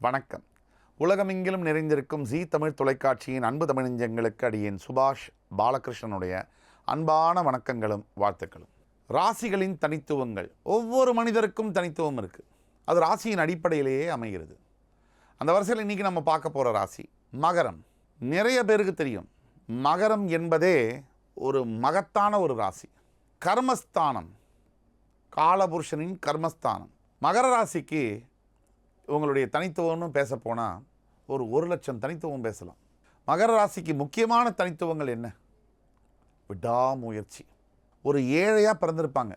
வணக்கம். உலகமெங்கிலும் நிறைந்திருக்கும் ஜீ தமிழ் தொலைக்காட்சியின் அன்பு தமிழஞ்சங்களுக்கு அடியேன் சுபாஷ் பாலகிருஷ்ணனுடைய அன்பான வணக்கங்களும் வாழ்த்துக்களும். ராசிகளின் தனித்துவங்கள், ஒவ்வொரு மனிதருக்கும் தனித்துவம் இருக்குது. அது ராசியின் அடிப்படையிலேயே அமைகிறது. அந்த வரிசையில் இன்றைக்கி நம்ம பார்க்க போகிற ராசி மகரம். நிறைய பேருக்கு தெரியும், மகரம் என்பதே ஒரு மகத்தான ஒரு ராசி. கர்மஸ்தானம், காலபுருஷனின் கர்மஸ்தானம். மகர ராசிக்கு உங்களுடைய தனித்துவம்னு பேச போனால் ஒரு 1,00,000 தனித்துவம் பேசலாம். மகர ராசிக்கு முக்கியமான தனித்துவங்கள் என்ன? விடாமுயற்சி. ஒரு ஏழையாக பிறந்திருப்பாங்க,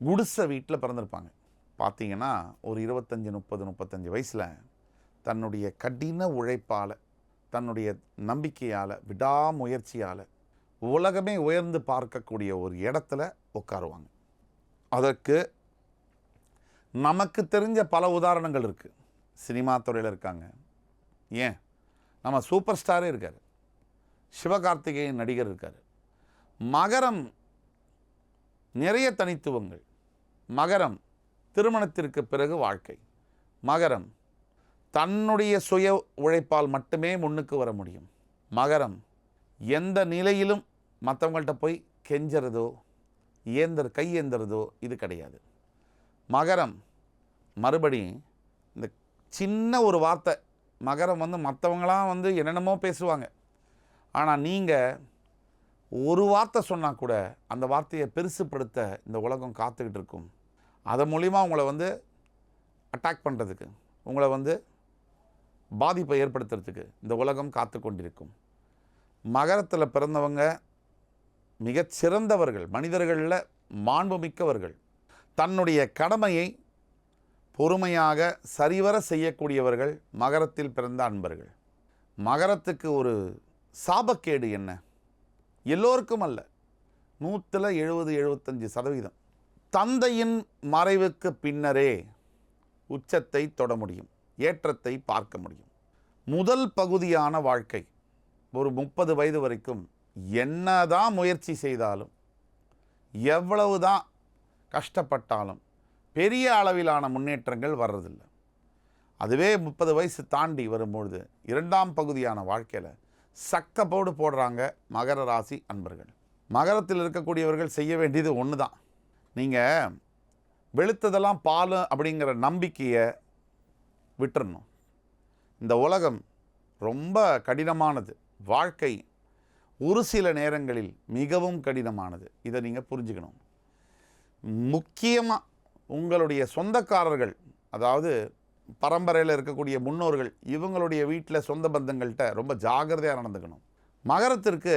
குடிசை வீட்டில் பிறந்திருப்பாங்க. பார்த்தீங்கன்னா ஒரு 25, 30, 35 வயசில் தன்னுடைய கடின உழைப்பால், தன்னுடைய நம்பிக்கையால், விடாமுயற்சியால் உலகமே உயர்ந்து பார்க்கக்கூடிய ஒரு இடத்துல உட்காருவாங்க. அதற்கு நமக்கு தெரிஞ்ச பல உதாரணங்கள் இருக்குது. சினிமா துறையில் இருக்காங்க, ஏன் நம்ம சூப்பர் ஸ்டாரே இருக்கார், சிவகார்த்திகேயன் நடிகர் இருக்கார். மகரம் நிறைய தனித்துவங்கள். மகரம் திருமணத்திற்கு பிறகு வாழ்க்கை. மகரம் தன்னுடைய சுய உழைப்பால் மட்டுமே முன்னுக்கு வர முடியும். மகரம் எந்த நிலையிலும் மற்றவங்கள்ட்ட போய் கெஞ்சுறதோ கையேந்துறதோ இது கிடையாது. மகரம் மறுபடி இந்த சின்ன ஒரு வார்த்தை, மகரம் மற்றவங்களாம் என்னென்னமோ பேசுவாங்க, ஆனால் நீங்கள் ஒரு வார்த்தை சொன்னால் கூட அந்த வார்த்தையை பெருசுப்படுத்த இந்த உலகம் காத்துக்கிட்டு இருக்கும். அதன் மூலிமா உங்களை அட்டாக் பண்ணுறதுக்கு, உங்களை பாதிப்பை ஏற்படுத்துறதுக்கு இந்த உலகம் காத்து கொண்டிருக்கும். மகரத்தில் பிறந்தவங்க மிகச்சிறந்தவர்கள், மனிதர்களில் மாண்புமிக்கவர்கள். தன்னுடைய கடமையை பொறுமையாக சரிவர செய்யக்கூடியவர்கள் மகரத்தில் பிறந்த அன்பர்கள். மகரத்துக்கு ஒரு சாபக்கேடு என்ன? எல்லோருக்கும் அல்ல, 170-75% தந்தையின் மறைவுக்கு பின்னரே உச்சத்தை தொட முடியும், ஏற்றத்தை பார்க்க முடியும். முதல் பகுதியான வாழ்க்கை ஒரு 30 வயது வரைக்கும் என்னதான் முயற்சி செய்தாலும், எவ்வளவுதான் கஷ்டப்பட்டாலும் பெரிய அளவிலான முன்னேற்றங்கள் வர்றதில்லை. அதுவே 30 வயசு தாண்டி வரும்பொழுது இரண்டாம் பகுதியான வாழ்க்கையில் சக்கப்போடு போடுறாங்க மகர ராசி அன்பர்கள். மகரத்தில் இருக்கக்கூடியவர்கள் செய்ய வேண்டியது ஒன்று தான். நீங்கள் வெளுத்ததெல்லாம் பால் அப்படிங்கிற நம்பிக்கையை விட்டுறணும். இந்த உலகம் ரொம்ப கடினமானது, வாழ்க்கை ஒரு சில நேரங்களில் மிகவும் கடினமானது. இதை நீங்கள் புரிஞ்சுக்கணும். முக்கியமாக உங்களுடைய சொந்தக்காரர்கள், அதாவது பரம்பரையில் இருக்கக்கூடிய முன்னோர்கள், இவங்களுடைய வீட்டில் சொந்த பந்தங்கள்கிட்ட ரொம்ப ஜாகிரதையாக நடந்துக்கணும். மகரத்திற்கு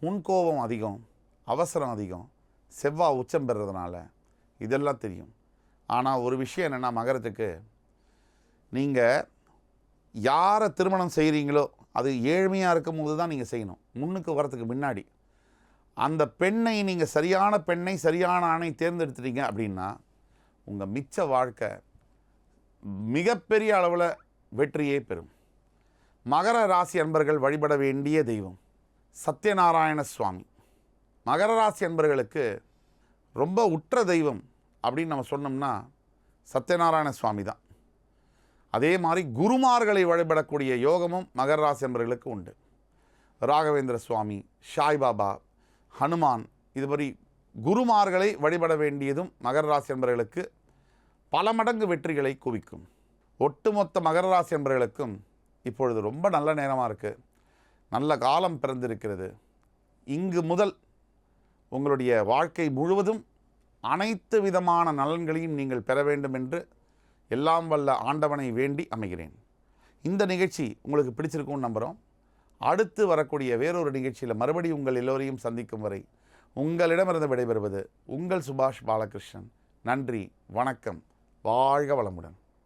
முன்கோபம் அதிகம், அவசரம் அதிகம், செவ்வாய் உச்சம் பெறுறதுனால இதெல்லாம் தெரியும். ஆனால் ஒரு விஷயம் என்னென்னா, மகரத்துக்கு நீங்கள் யாரை திருமணம் செய்கிறீங்களோ அது ஏழ்மையாக இருக்கும் போது தான் நீங்கள் செய்யணும். முன்னுக்கு வரத்துக்கு முன்னாடி அந்த பெண்ணை நீங்கள் சரியான பெண்ணை, சரியான ஆணை தேர்ந்தெடுத்துட்டீங்க அப்படின்னா உங்கள் மிச்ச வாழ்க்கை மிகப்பெரிய அளவில் வெற்றியே பெறும். மகர ராசி அன்பர்கள் வழிபட வேண்டிய தெய்வம் சத்யநாராயண சுவாமி. மகர ராசி அன்பர்களுக்கு ரொம்ப உற்ற தெய்வம் அப்படின்னு நம்ம சொன்னோம்னா சத்யநாராயண சுவாமி தான். அதே மாதிரி குருமார்களை வழிபடக்கூடிய யோகமும் மகர ராசி அன்பர்களுக்கு உண்டு. ராகவேந்திர சுவாமி, சாய்பாபா, ஹனுமான், இதுபடி குருமார்களை வழிபட வேண்டியதும் மகர ராசி அன்பர்களுக்கு பல மடங்கு வெற்றிகளை குவிக்கும். ஒட்டுமொத்த மகர ராசி அன்பர்களுக்கும் இப்பொழுது ரொம்ப நல்ல நேரமாக இருக்குது, நல்ல காலம் பிறந்திருக்கிறது. இங்கு முதல் உங்களுடைய வாழ்க்கை முழுவதும் அனைத்து விதமான நலன்களையும் நீங்கள் பெற வேண்டும் என்று எல்லாம் வல்ல ஆண்டவனை வேண்டி அமைகிறேன். இந்த நிகழ்ச்சி உங்களுக்கு பிடிச்சிருக்கும்னு நம்புகிறோம். அடுத்து வரக்கூடிய வேறொரு நிகழ்ச்சியில் மறுபடியும் உங்கள் எல்லோரையும் சந்திக்கும் வரை உங்களிடமிருந்து விடைபெறுவது உங்கள் சுபாஷ் பாலகிருஷ்ணன். நன்றி, வணக்கம், வாழ்க வளமுடன்.